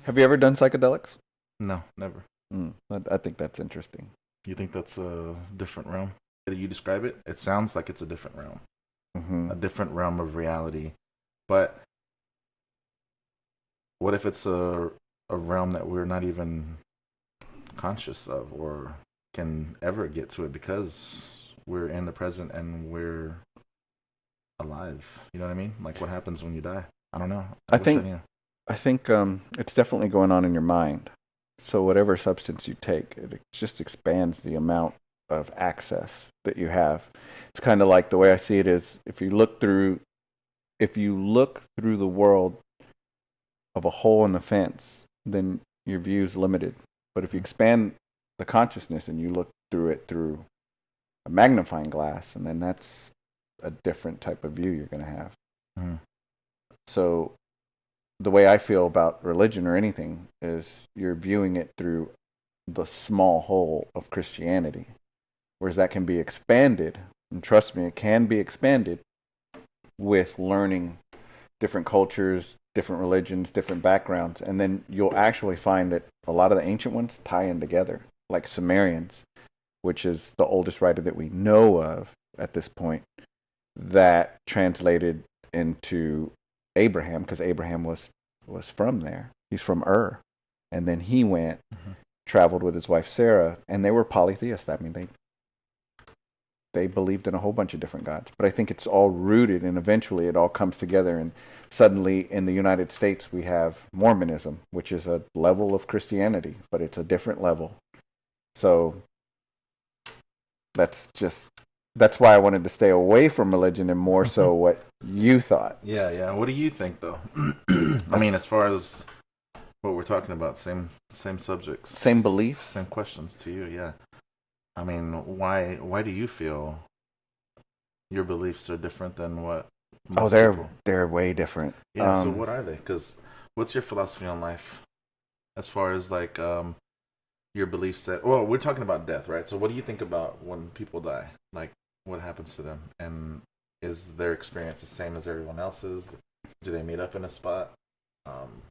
Have you ever done psychedelics? No, never. I think that's interesting. You think that's a different realm? Did you describe it? It sounds like it's Hmm. a different realm of reality. But what if it's a realm that we're not even conscious of or can ever get to it because we're in the present and we're alive? You know what I mean? Like what happens when you die? I don't know. I I wish I think knew. I think it's definitely going on in your mind. So whatever substance you take, it just expands the amount of access that you have. It's kind of like the way I see it is if you look through the world of a hole in the fence, then your view is limited. But if you expand the consciousness and you look through it through a magnifying glass, and then that's a different type of view you're going to have. Mm-hmm. So the way I feel about religion or anything is you're viewing it through the small hole of Christianity, whereas that can be expanded. And trust me, it can be expanded with learning different cultures, different religions, different backgrounds, and then you'll actually find that a lot of the ancient ones tie in together, like Sumerians, which is the oldest writer that we know of at this point, that translated into Abraham because Abraham was from there. He's from Ur, and then he went Mm-hmm. traveled with his wife Sarah, and they were polytheists. I mean, they believed in a whole bunch of different gods. But I think it's all rooted, and eventually it all comes together. And suddenly, in the United States, we have Mormonism, which is a level of Christianity, but it's a different level. So that's just that's why I wanted to stay away from religion and more so what you thought. Yeah, yeah. What do you think though? I That's mean, as far as what we're talking about, same subjects, same beliefs. same questions to you. Yeah. I mean, why do you feel your beliefs are different than what Oh, most people? they're way different. Yeah. So what are they? Because what's your philosophy on life as far as like your beliefs that? Well, we're talking about death, right? So what do you think about when people die? Like what happens to them, and is their experience the same as everyone else's? Do they meet up in a spot? Um,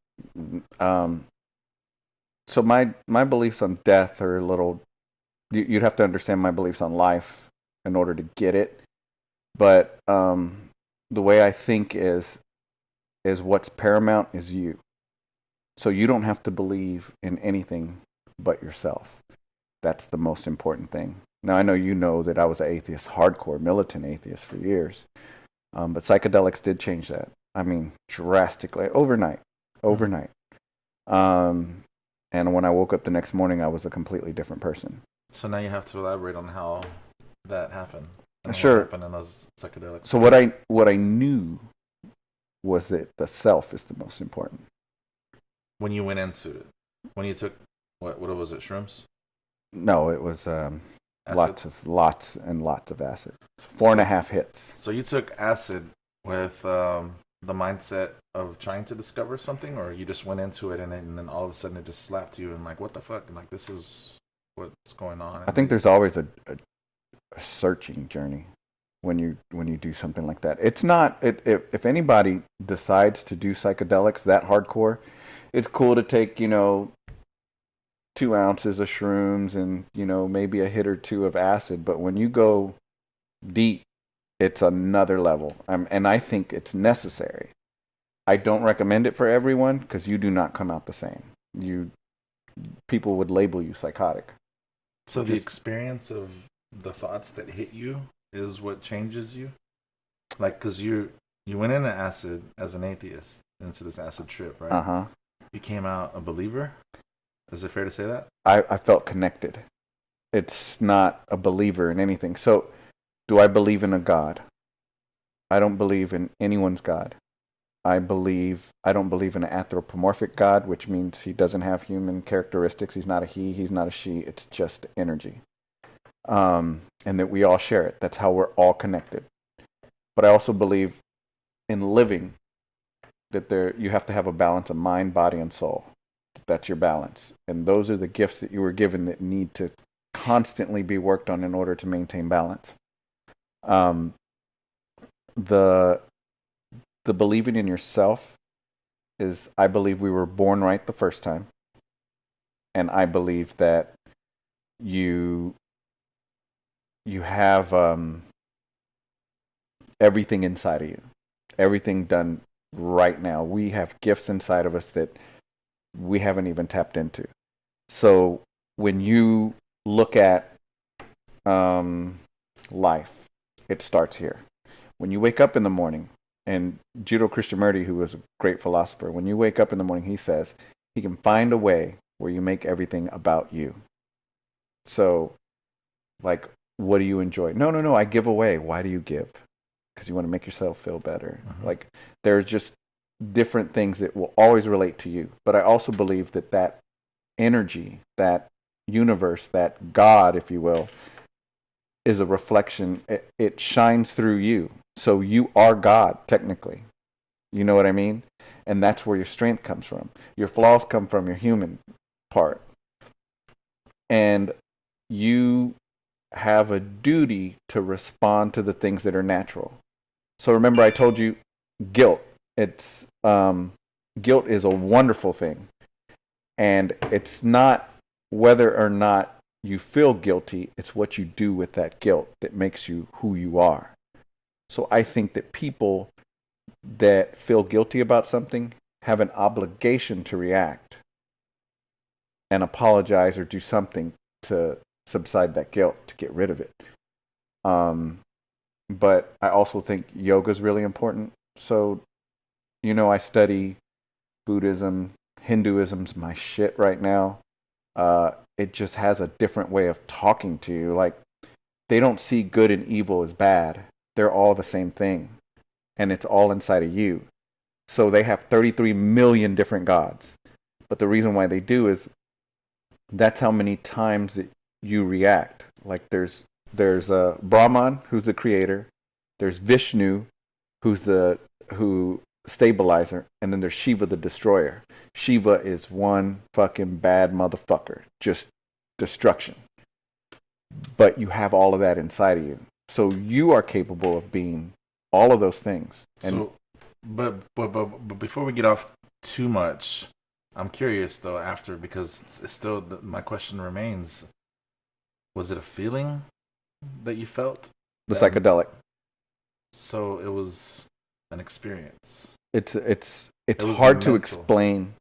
um, so my beliefs on death are a little. You'd have to understand my beliefs on life in order to get it. But the way I think is what's paramount is you. So you don't have to believe in anything but yourself. That's the most important thing. Now I know you know that I was an atheist, hardcore militant atheist for years, but psychedelics did change that. I mean, drastically, overnight, mhm. overnight. Um, and when I woke up the next morning, I was a completely different person. So now you have to elaborate on how that happened and what Sure. happened in those psychedelics So because what I knew was that the self is the most important. when you went into it, when you took what was it, shrooms, No, it was acid. lots and lots of acid. Four and a So half hits. so you took acid with the mindset of trying to discover something, or you just went into it and then all of a sudden it just slapped you and like what the fuck, and like this is what's going on, I and think then there's always a searching journey when you do something like that. It's not if anybody decides to do psychedelics that hardcore, it's cool to take 2 ounces of shrooms and maybe a hit or two of acid. But when you go deep, it's another level. And I think it's necessary. I don't recommend it for everyone because you do not come out the same. You People would label you psychotic. so the Just experience of the thoughts that hit you is what changes you. Like, cause you went into acid as an atheist into this acid trip, right? uh-huh. You came out a believer. Is it fair to say that? I felt connected. It's not a believer in anything. So, do I believe in a God? I don't believe in anyone's God. I don't believe in an anthropomorphic God, which means he doesn't have human characteristics. He's not a he, he's not a she. It's just energy. And that we all share it. That's how we're all connected. But I also believe in living that there you have to have a balance of mind, body, and soul. That's your balance. And those are the gifts that you were given that need to constantly be worked on in order to maintain balance. Um, the the believing in yourself is I believe we were born right the first time, and I believe that you you have everything inside of you, everything done right now. We have gifts inside of us that we haven't even tapped into. So when you look at um, life, it starts here. When you wake up in the morning, and Jiddu Krishnamurti, who was a great philosopher, when you wake up in the morning, he says he can find a way where you make everything about you. So, like, what do you enjoy? No, no, no. I give away. Why do you give? Because you want to make yourself feel better. Like, there's just different things that will always relate to you. But I also believe that that energy, that universe, that God, if you will, is a reflection. It shines through you. So you are God, technically. You know what I mean? And that's where your strength comes from. Your flaws come from your human part. And you have a duty to respond to the things that are natural. So remember, I told you guilt. It's guilt is a wonderful thing, and it's not whether or not you feel guilty. It's what you do with that guilt that makes you who you are. So I think that people that feel guilty about something have an obligation to react and apologize or do something to subside that guilt, to get rid of it. But I also think yoga is really important. So, I study Buddhism. Hinduism's my shit right now. It just has a different way of talking to you. Like, they don't see good and evil as bad. They're all the same thing. And it's all inside of you. So they have 33 million different gods. But the reason why they do is that's how many times that you react. Like, there's Brahman, who's the creator. There's Vishnu, who stabilizer, and then there's Shiva, the destroyer. Shiva is one fucking bad motherfucker, just destruction. But you have all of that inside of you, so you are capable of being all of those things. And but before we get off too much, I'm curious though. After, because it's still my question remains: was it a feeling that you felt? The psychedelic. So it was an experience. It's It was hard to mental. explain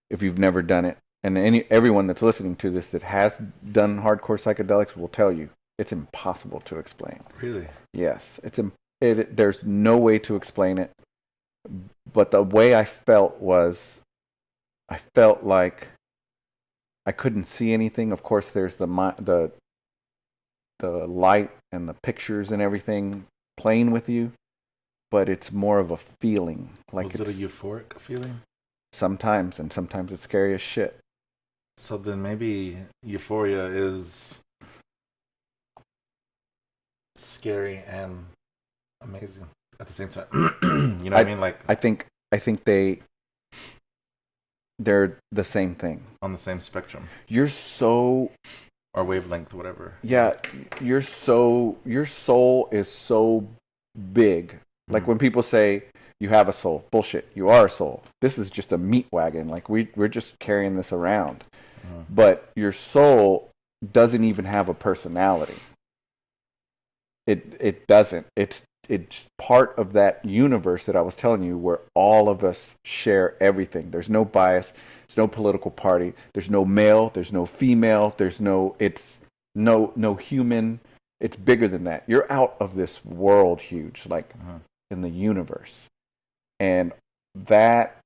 if you've never done it. And everyone that's listening to this that has done hardcore psychedelics will tell you it's impossible to explain. Really? Yes, there's no way to explain it. But the way I felt was, I felt like I couldn't see anything. Of course, there's the light and the pictures and everything playing with you, but it's more of a feeling. Like, was it a euphoric feeling? Sometimes, and sometimes it's scary as shit. So then maybe euphoria is scary and amazing at the same time. You know what I mean? Like, I think they're the same thing. On the same spectrum. You're so, or wavelength, whatever. Yeah, your soul is so big. Like, when people say you have a soul, bullshit. You are a soul. This is just a meat wagon. Like, we're just carrying this around. But your soul doesn't even have a personality. It doesn't. It's part of that universe that I was telling you, where all of us share everything. There's no bias. There's no political party. There's no male. There's no female. There's no human. It's bigger than that. You're out of this world huge, like in the universe. And that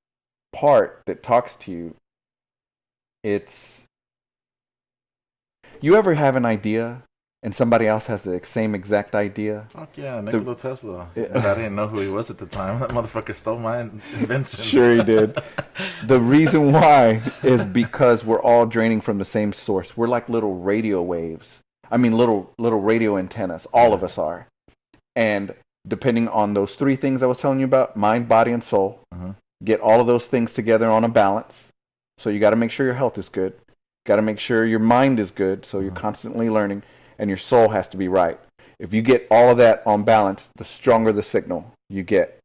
part that talks to you, you ever have an idea and somebody else has the same exact idea? Fuck yeah, Nikola Tesla. But I didn't know who he was at the time. That motherfucker stole my inventions. Sure he did. The reason why is because we're all draining from the same source. We're like little radio waves. I mean, little radio antennas. All of us are. And depending on those three things I was telling you about, mind, body, and soul, get all of those things together on a balance. So you got to make sure your health is good. Got to make sure your mind is good, so you're constantly learning, and your soul has to be right. If you get all of that on balance, the stronger the signal you get.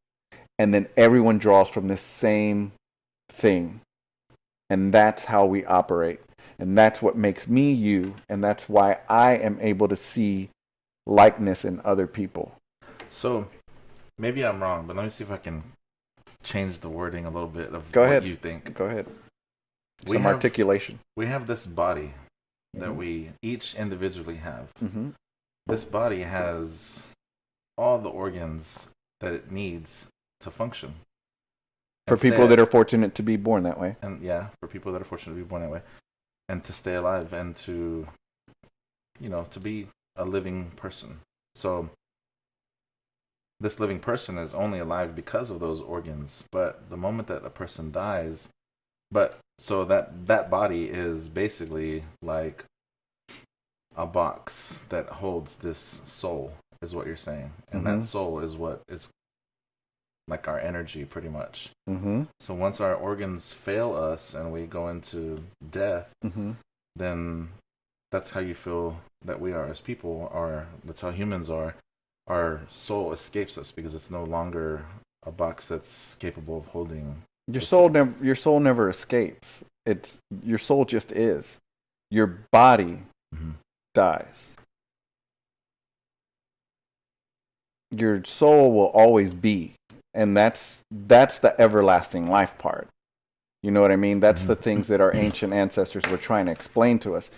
And then everyone draws from this same thing. And that's how we operate. And that's what makes me you. And that's why I am able to see likeness in other people. So maybe I'm wrong, but let me see if I can change the wording a little bit of Go what ahead. you think. Go ahead. We Some have articulation. we have this body that Mm-hmm. we each individually have. Mm-hmm. This body has all the organs that it needs to function For and people stay that are fortunate to be born that way. and yeah, for people that are fortunate to be born that way and to stay alive and to to be a living person. So this living person is only alive because of those organs, but the moment that a person dies, but so that body is basically like a box that holds this soul is what you're saying, and Mm-hmm. that soul is what is like our energy pretty much. Mm-hmm. So once our organs fail us and we go into death, Mm-hmm. then that's how you feel that we are as people, or that's how humans are. Our soul escapes us because it's no longer a box that's capable of holding Your the soul soul. never your soul never escapes. It's your soul just is. Your body Mm-hmm. dies. Your soul will always be. And that's the everlasting life part. You know what I mean? That's the things that our Mm-hmm. ancient ancestors were trying to explain to us.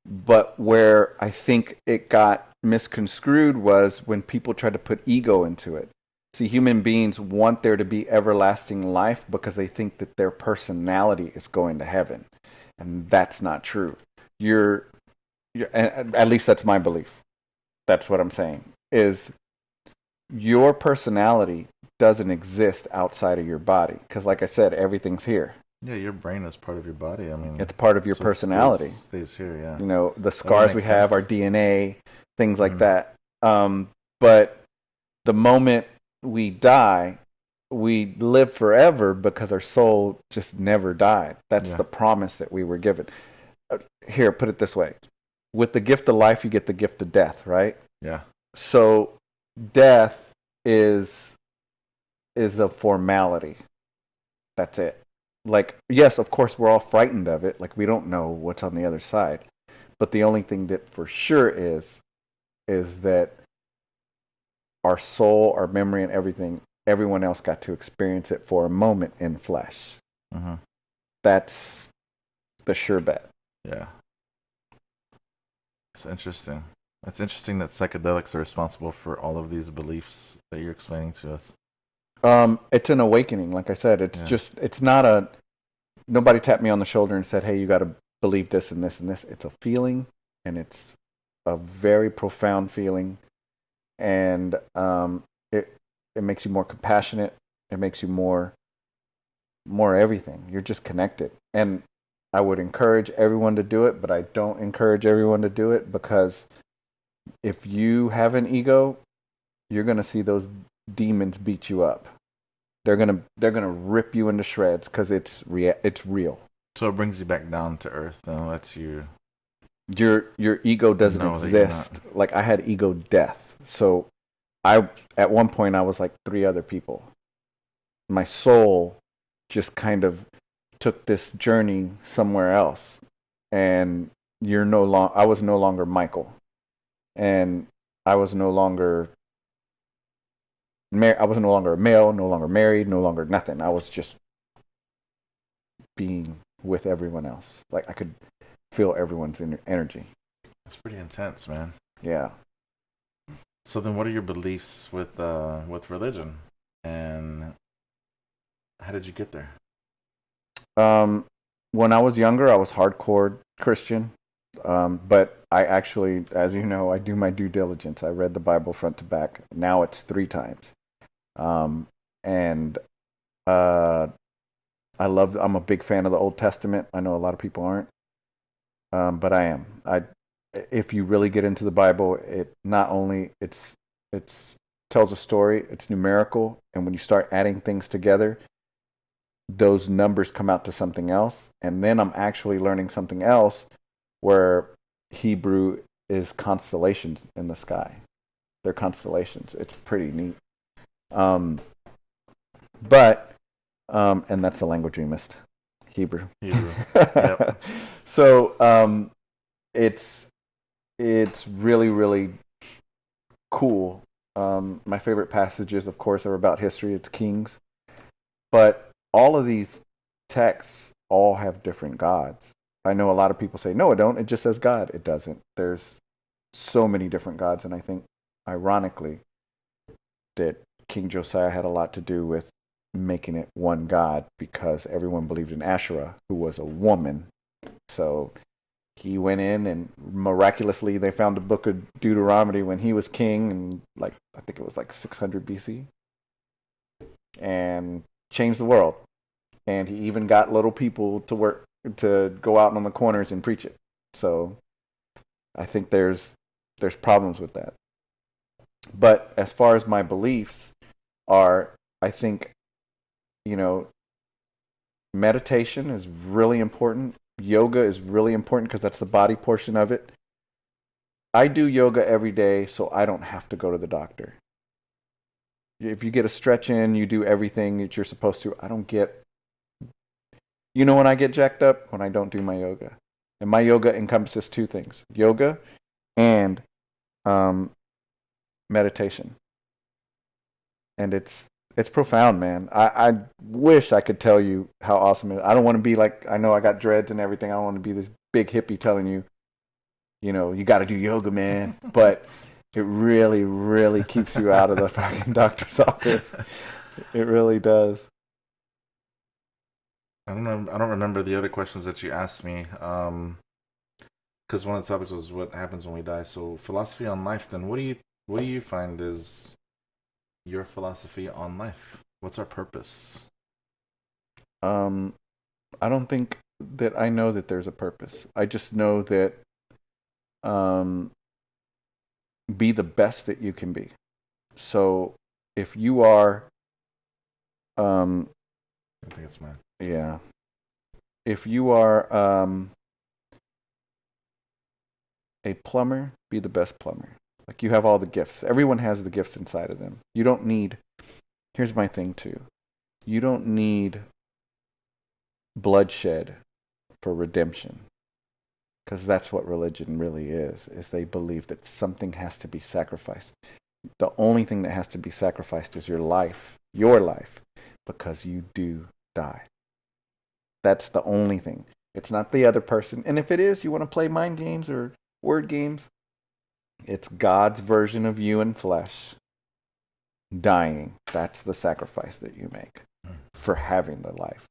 But where I think it got misconstrued was when people tried to put ego into it. See, human beings want there to be everlasting life because they think that their personality is going to heaven. And that's not true. At least that's my belief. That's what I'm saying. Is your personality doesn't exist outside of your body. Because, like I said, everything's here. Yeah, your brain is part of your body. I mean, It's part of your so it personality. stays here. Yeah, You know, the that would scars make we have, our sense. DNA, things like Mm-hmm. that. But the moment we die, we live forever because our soul just never died. That's Yeah, the promise that we were given. Here, put it this way: with the gift of life, you get the gift of death, right? yeah. So, death is is a formality. That's it. Like, yes, of course, we're all frightened of it. Like, we don't know what's on the other side. But the only thing that for sure is that our soul, our memory, and everything, everyone else got to experience it for a moment in flesh. Mm-hmm. That's the sure bet. Yeah. It's interesting. It's interesting that psychedelics are responsible for all of these beliefs that you're explaining to us. It's an awakening. Like I said, Yeah. it's not a, nobody tapped me on the shoulder and said, hey, you got to believe this and this and this. It's a feeling, and it's a very profound feeling. And it makes you more compassionate. It makes you more everything. You're just connected. And I would encourage everyone to do it, but I don't encourage everyone to do it because if you have an ego, you're going to see those demons beat you up. They're going to rip you into shreds cuz it's real. So it brings you back down to earth, though. Lets you Your ego doesn't know that you're not. exist. Like I had ego death. So I at one point I was like three other people. My soul just kind of took this journey somewhere else, and I was no longer Michael, and I was no longer I was no longer a male, no longer married, no longer nothing. I was just being with everyone else. Like I could feel everyone's energy. It's pretty intense, man. Yeah. So then, what are your beliefs with religion, and how did you get there? Um, when I was younger, I was hardcore Christian. But I actually, as you know, I do my due diligence. I read the Bible front to back. Now it's three times. And uh, I'm a big fan of the Old Testament. I know a lot of people aren't, but I am. If you really get into the Bible, it not only it's tells a story, it's numerical, and when you start adding things together, those numbers come out to something else. And then I'm actually learning something else where Hebrew is constellations in the sky. They're constellations. It's pretty neat. Um, but And that's the language we missed, Hebrew. Hebrew. Yep. So it's it's really really cool. My favorite passages, of course, are about history. It's Kings, but all of these texts all have different gods. I know a lot of people say, no, it don't. It just says God. It doesn't. There's so many different gods, and I think, ironically, that King Josiah had a lot to do with making it one God because everyone believed in Asherah, who was a woman. So he went in and miraculously they found the book of Deuteronomy when he was king, and like I think it was like 600 BC, and changed the world. And he even got little people to work to go out on the corners and preach it. So I think there's problems with that. But as far as my beliefs are, I think, you know, meditation is really important. Yoga is really important because that's the body portion of it. I do yoga every day so I don't have to go to the doctor. If you get a stretch in, you do everything that you're supposed to. I don't get, when I get jacked up? When I don't do my yoga. And my yoga encompasses two things: yoga and um, meditation. And it's profound, man. I wish I could tell you how awesome it is. I don't want to be like, I know I got dreads and everything. I don't want to be this big hippie telling you, you got to do yoga, man. But it really, really keeps you out of the fucking doctor's office. It really does. I don't know. I don't remember the other questions that you asked me. Because one of the topics was what happens when we die. So philosophy on life. Then what do you find is your philosophy on life? What's our purpose? Um, I don't think that I know that there's a purpose. I just know that um, be the best that you can be. So if you are, um, I think it's mine. yeah, if you are a plumber, be the best plumber. Like you have all the gifts. Everyone has the gifts inside of them. You don't need, here's my thing too. You don't need bloodshed for redemption. Because that's what religion really is they believe that something has to be sacrificed. The only thing that has to be sacrificed is your life, because you do die. That's the only thing. It's not the other person. And if it is, you want to play mind games or word games, it's God's version of you in flesh dying. That's the sacrifice that you make for having the life.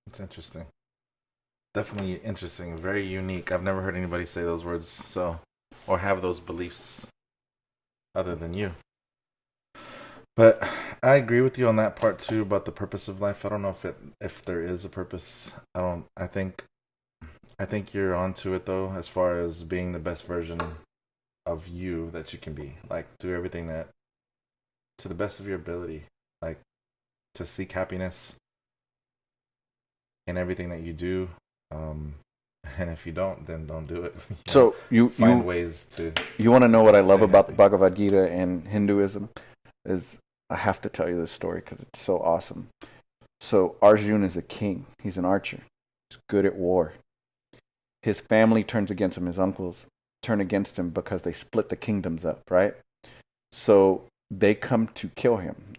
It's interesting. Definitely interesting. Very unique. I've never heard anybody say those words or have those beliefs other than you. But I agree with you on that part too about the purpose of life. I don't know if there is a purpose. I don't. I think you're onto it though, as far as being the best version of you that you can be. Like do everything that to the best of your ability. Like to seek happiness in everything that you do. Um, and if you don't, then don't do it. So Find ways to you want to know what I love stay about the happy. Bhagavad Gita and Hinduism is I have to tell you this story because it's so awesome. So Arjun is a king. He's an archer. He's good at war. His family turns against him. His uncles turn against him because they split the kingdoms up, right? So they come to kill him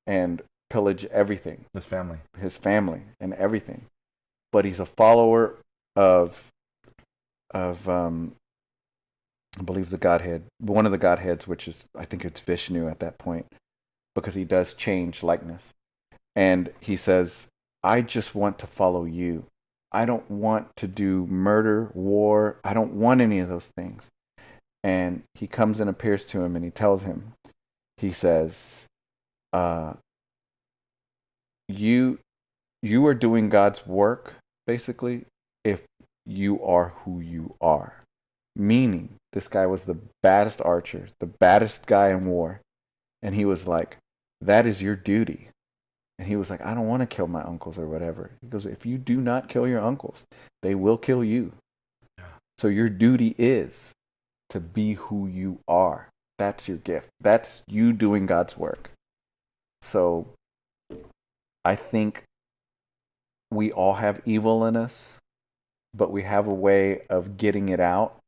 and pillage everything, His family. his family and everything. But he's a follower of of I believe the Godhead, one of the Godheads, which is I think it's Vishnu at that point, because he does change likeness. And he says, I just want to follow you. I don't want to do murder, war. I don't want any of those things. And he comes and appears to him and he tells him, he says, uh, you you are doing God's work, basically, if you are who you are. Meaning, this guy was the baddest archer, the baddest guy in war. And he was like, that is your duty. And he was like, I don't want to kill my uncles or whatever. He goes, if you do not kill your uncles, they will kill you. So your duty is to be who you are. That's your gift. That's you doing God's work. So I think we all have evil in us, but we have a way of getting it out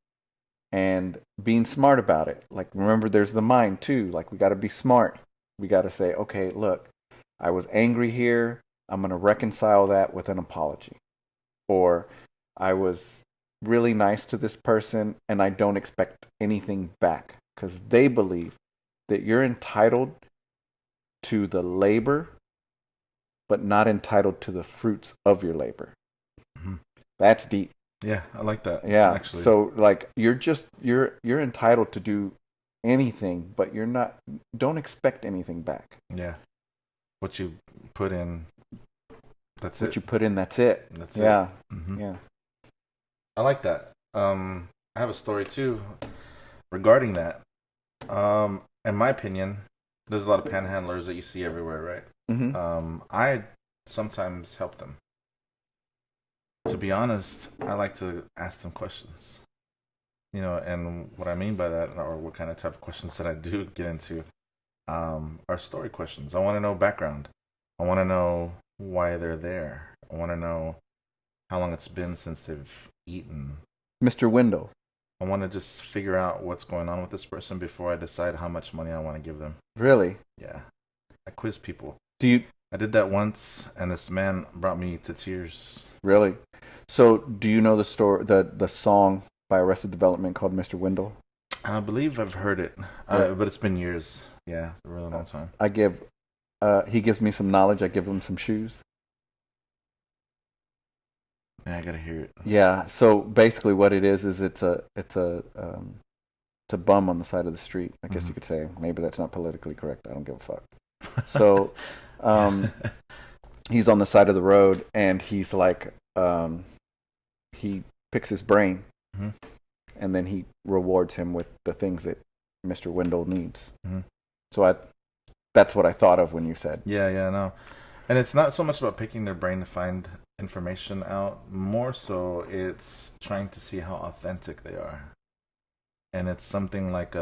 and being smart about it. Like, remember, there's the mind too. Like, we got to be smart. We got to say, okay, look, I was angry here. I'm going to reconcile that with an apology. Or I was really nice to this person and I don't expect anything back because they believe that you're entitled to the labor, but not entitled to the fruits of your labor. Mm-hmm. That's deep. Yeah, I like that. Yeah. Actually. So like you're entitled to do anything, but you're not. Don't expect anything back. Yeah. What you put in, that's it. What you put in, that's it. That's yeah. it. Mm-hmm. Yeah. I like that. I have a story too regarding that. In my opinion, there's a lot of panhandlers that you see everywhere, right? Mm-hmm. I sometimes help them. To be honest, I like to ask them questions. And what I mean by that, or what kind of type of questions that I do get into, are story questions. I want to know background. I want to know why they're there. I want to know how long it's been since they've eaten. Mr. Wendell. I want to just figure out what's going on with this person before I decide how much money I want to give them. Really? Yeah. I quiz people. Do you I did that once, and this man brought me to tears. really? So, do you know the story, the song by Arrested Development called Mr. Wendell? I believe I've heard it, Yeah. but it's been years. Yeah, a really long time. He gives me some knowledge. I give him some shoes. Yeah, I gotta hear it. Yeah. So basically, what it is it's a bum on the side of the street. I guess Mhm. you could say. Maybe that's not politically correct. I don't give a fuck. So, he's on the side of the road, and he's like, he picks his brain, mm-hmm. and then he rewards him with the things that Mr. Wendell needs. Mm-hmm. So that's what I thought of when you said. Yeah, no. And it's not so much about picking their brain to find information out. More so, it's trying to see how authentic they are. And it's something like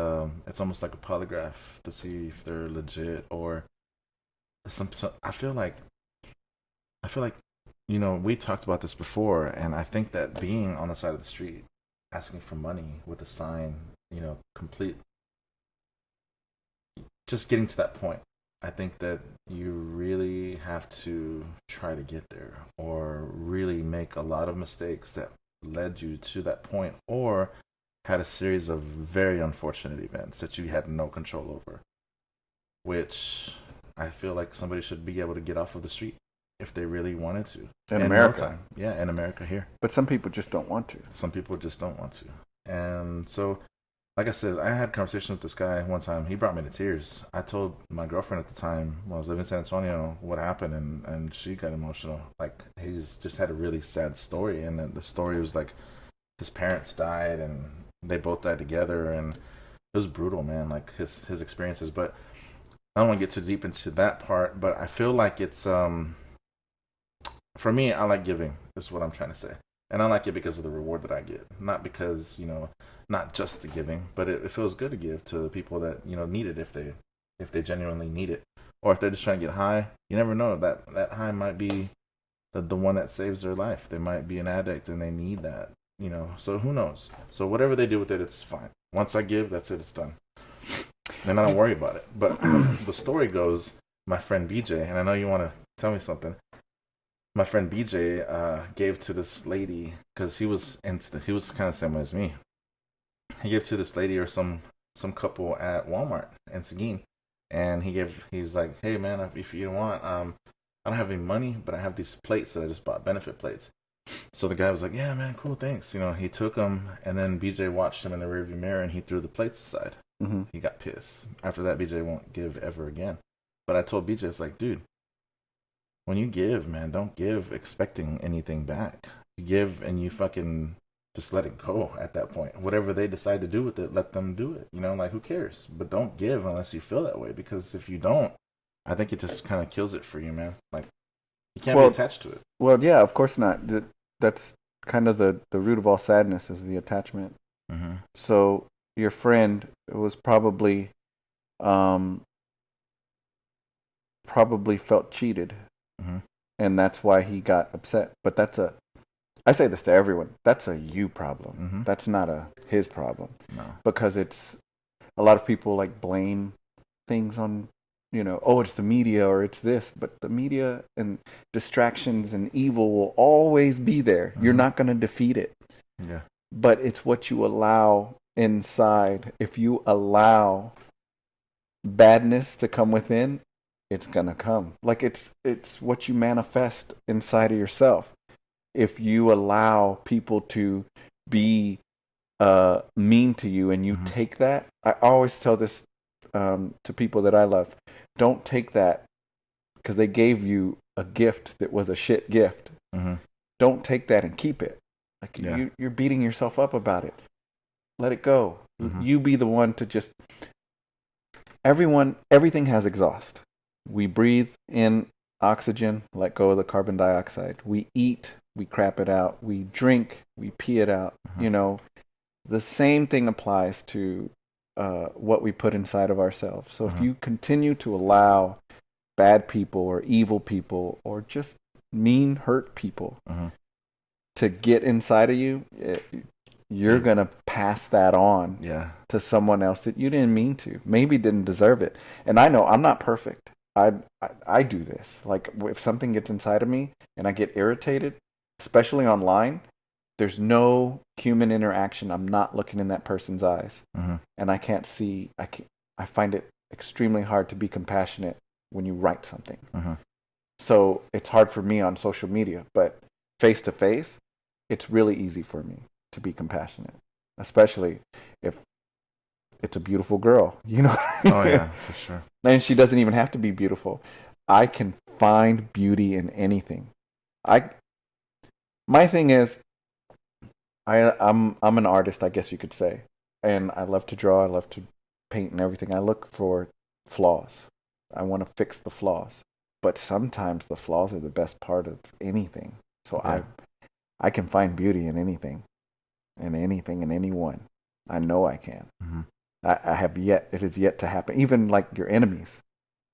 it's almost like a polygraph to see if they're legit or I feel like we talked about this before, and I think that being on the side of the street asking for money with a sign, complete, just getting to that point, I think that you really have to try to get there or really make a lot of mistakes that led you to that point or had a series of very unfortunate events that you had no control over, which I feel like somebody should be able to get off of the street if they really wanted to. In America. No time. Yeah, in America here. But some people just don't want to. Some people just don't want to. And so, like I said, I had a conversation with this guy one time. He brought me to tears. I told my girlfriend at the time when I was living in San Antonio what happened, and she got emotional. Like, he's just had a really sad story, and the story was like his parents died, and they both died together, and it was brutal, man, like his experiences. But I don't want to get too deep into that part, but I feel like it's for me, I like giving, is what I'm trying to say. And I like it because of the reward that I get. Not because, not just the giving, but it feels good to give to the people that, need it if they genuinely need it. Or if they're just trying to get high, you never know. That high might be the one that saves their life. They might be an addict and they need that, So who knows? So whatever they do with it, it's fine. Once I give, that's it, it's done. And I don't worry about it. But the story goes, my friend BJ, and I know you want to tell me something. My friend BJ gave to this lady because he was kind of the same way as me. He gave to this lady or some couple at Walmart in Seguin, and he's like, hey man, if you want, I don't have any money, but I have these plates that I just bought, benefit plates. So the guy was like, yeah man, cool, thanks. He took them, and then BJ watched him in the rearview mirror, and he threw the plates aside. Mm-hmm. He got pissed. After that, BJ won't give ever again. But I told BJ, it's like, dude, when you give, man, don't give expecting anything back. You give and you fucking just let it go at that point. Whatever they decide to do with it, let them do it. Like, who cares? But don't give unless you feel that way, because if you don't, I think it just kind of kills it for you, man. Like, you can't be attached to it. Well, yeah, of course not. That's kind of the root of all sadness is the attachment. Mm-hmm. So your friend was probably probably felt cheated, Mm-hmm. and that's why he got upset. But I say this to everyone, that's a you problem. Mm-hmm. That's not a his problem. No. Because it's a lot of people like blame things on, oh, it's the media or it's this, but the media and distractions and evil will always be there. You're Mm-hmm. not going to defeat it. Yeah. But it's what you allow inside. If you allow badness to come within, it's going to come. Like it's what you manifest inside of yourself. If you allow people to be mean to you and you Mm-hmm. take that, I always tell this to people that I love, don't take that because they gave you a gift that was a shit gift. Mm-hmm. Don't take that and keep it. Like Yeah. you're beating yourself up about it. Let it go. Mm-hmm. You be the one to just, everything has exhaust. We breathe in oxygen, let go of the carbon dioxide. We eat, we crap it out. We drink, we pee it out. Mm-hmm. The same thing applies to what we put inside of ourselves. So if Mm-hmm. you continue to allow bad people or evil people or just mean, hurt people Mm-hmm. to get inside of you, you're going to pass that on Yeah. to someone else that you didn't mean to, maybe didn't deserve it. And I know I'm not perfect. I do this. Like if something gets inside of me and I get irritated, especially online, there's no human interaction. I'm not looking in that person's eyes, Mm-hmm. and I can't see. I find it extremely hard to be compassionate when you write something. Mm-hmm. So it's hard for me on social media, but face to face, it's really easy for me to be compassionate, especially if it's a beautiful girl, Oh yeah, for sure. And she doesn't even have to be beautiful. I can find beauty in anything. I My thing is, I'm an artist, I guess you could say, and I love to draw. I love to paint and everything. I look for flaws. I want to fix the flaws, but sometimes the flaws are the best part of anything. So Yeah. I can find beauty in anything, and anyone. I know I can. Mm-hmm. I have yet. It has yet to happen. Even like your enemies,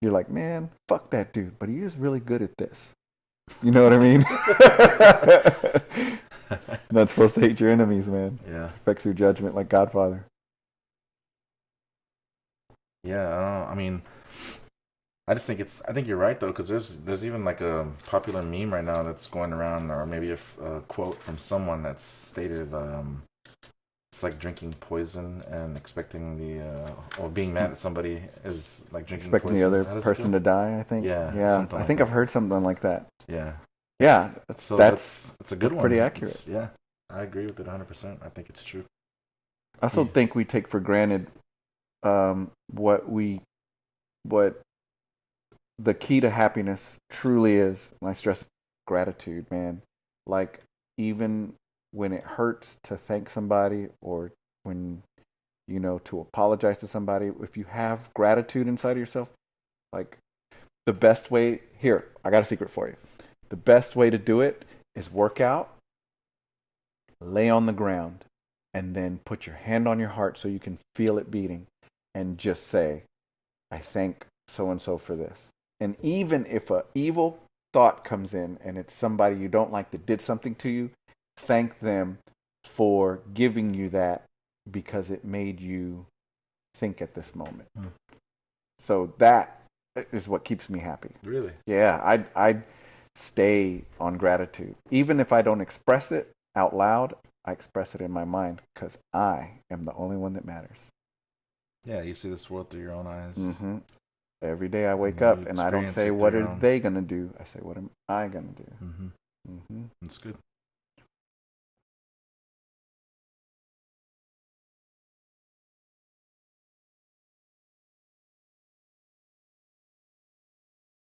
you're like, man, fuck that dude, but he is really good at this. You know what I mean? Not supposed to hate your enemies, man. Yeah. Affects your judgment like Godfather. Yeah. I don't know. I mean, I think you're right though, because there's even like a popular meme right now that's going around, or maybe a quote from someone that's stated, it's like drinking poison and expecting or being mad at somebody is like drinking Expecting the poison. other How does it person go? to die, I think. Yeah, Yeah, something I like think I've that. heard something like that. Yeah. Yeah, So that's that's a good one. pretty accurate. Yeah, I agree with it 100%. I think it's true. I also Yeah. think we take for granted what the key to happiness truly is. And I stress gratitude, man. Like even when it hurts to thank somebody or when to apologize to somebody, if you have gratitude inside of yourself, like the best way here, I got a secret for you. The best way to do it is work out, lay on the ground, and then put your hand on your heart so you can feel it beating and just say, I thank so and so for this. And even if a evil thought comes in and it's somebody you don't like that did something to you, thank them for giving you that because it made you think at this moment. Hmm. So that is what keeps me happy. Really? Yeah, I stay on gratitude. Even if I don't express it out loud, I express it in my mind because I am the only one that matters. Yeah, you see this world through your own eyes. Mm-hmm. Every day I wake You up and I don't experience say, it through what your are own. they going to do? I say, what am I going to do? Mm-hmm. Mm-hmm. That's good.